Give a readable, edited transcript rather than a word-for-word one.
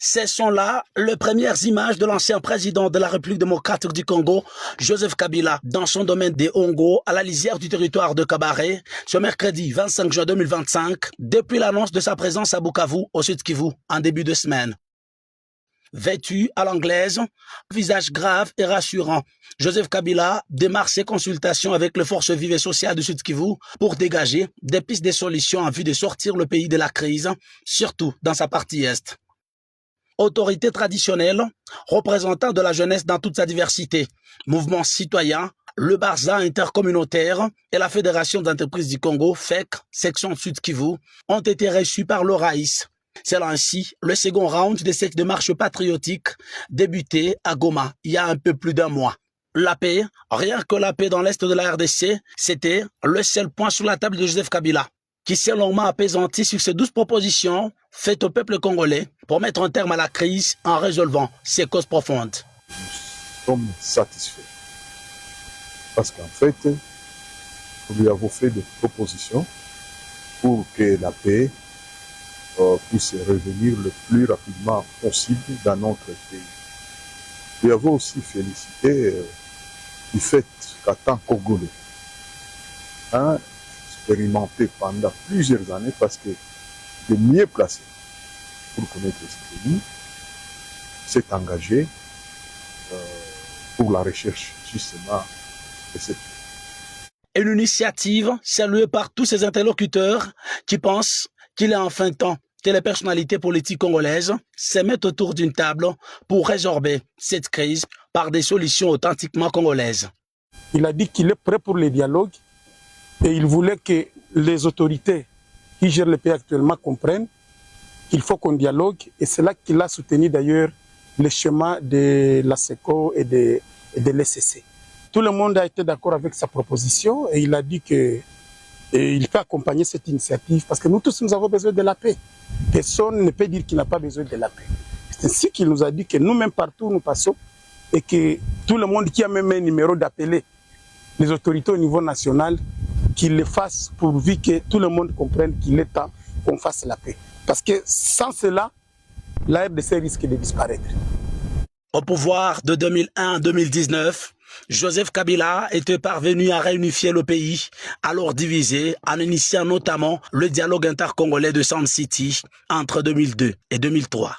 Ce sont là les premières images de l'ancien président de la République démocratique du Congo, Joseph Kabila, dans son domaine des Hongo, à la lisière du territoire de Kabaré, ce mercredi 25 juin 2025, depuis l'annonce de sa présence à Bukavu, au Sud Kivu, en début de semaine. Vêtu à l'anglaise, visage grave et rassurant, Joseph Kabila démarre ses consultations avec les forces vives et sociales du Sud Kivu pour dégager des pistes de solutions en vue de sortir le pays de la crise, surtout dans sa partie est. Autorité traditionnelle, représentant de la jeunesse dans toute sa diversité, mouvement citoyen, le Barza intercommunautaire et la Fédération d'entreprises du Congo, FEC, section Sud Kivu, ont été reçus par le Raïs. C'est là ainsi le second round de cette démarche patriotique débuté à Goma il y a un peu plus d'un mois. La paix, rien que la paix dans l'est de la RDC, c'était le seul point sur la table de Joseph Kabila, qui s'est longuement apaisanti sur ces 12 propositions faites au peuple congolais pour mettre un terme à la crise en résolvant ses causes profondes. Nous sommes satisfaits parce qu'en fait, nous lui avons fait des propositions pour que la paix puisse revenir le plus rapidement possible dans notre pays. Nous lui avons aussi félicité du fait qu'en tant que Congolais, expérimenté pendant plusieurs années parce que de mieux placé pour connaître ce pays, s'est engagé pour la recherche justement de cette paix. Une initiative saluée par tous ces interlocuteurs qui pensent qu'il est enfin temps que les personnalités politiques congolaises se mettent autour d'une table pour résorber cette crise par des solutions authentiquement congolaises. Il a dit qu'il est prêt pour les dialogues et il voulait que les autorités qui gèrent le pays actuellement comprennent qu'il faut qu'on dialogue, et c'est là qu'il a soutenu d'ailleurs le schéma de la SECO et de l'ECC. Tout le monde a été d'accord avec sa proposition et il a dit qu'il peut accompagner cette initiative parce que nous tous nous avons besoin de la paix. Personne ne peut dire qu'il n'a pas besoin de la paix. C'est ainsi qu'il nous a dit que nous-mêmes partout nous passons et que tout le monde qui a même un numéro d'appeler les autorités au niveau national, qu'ils le fassent pourvu que tout le monde comprenne qu'il est temps qu'on fasse la paix. Parce que sans cela, la RDC risque de disparaître. Au pouvoir de 2001 à 2019, Joseph Kabila était parvenu à réunifier le pays, alors divisé, en initiant notamment le dialogue intercongolais de Sun City entre 2002 et 2003.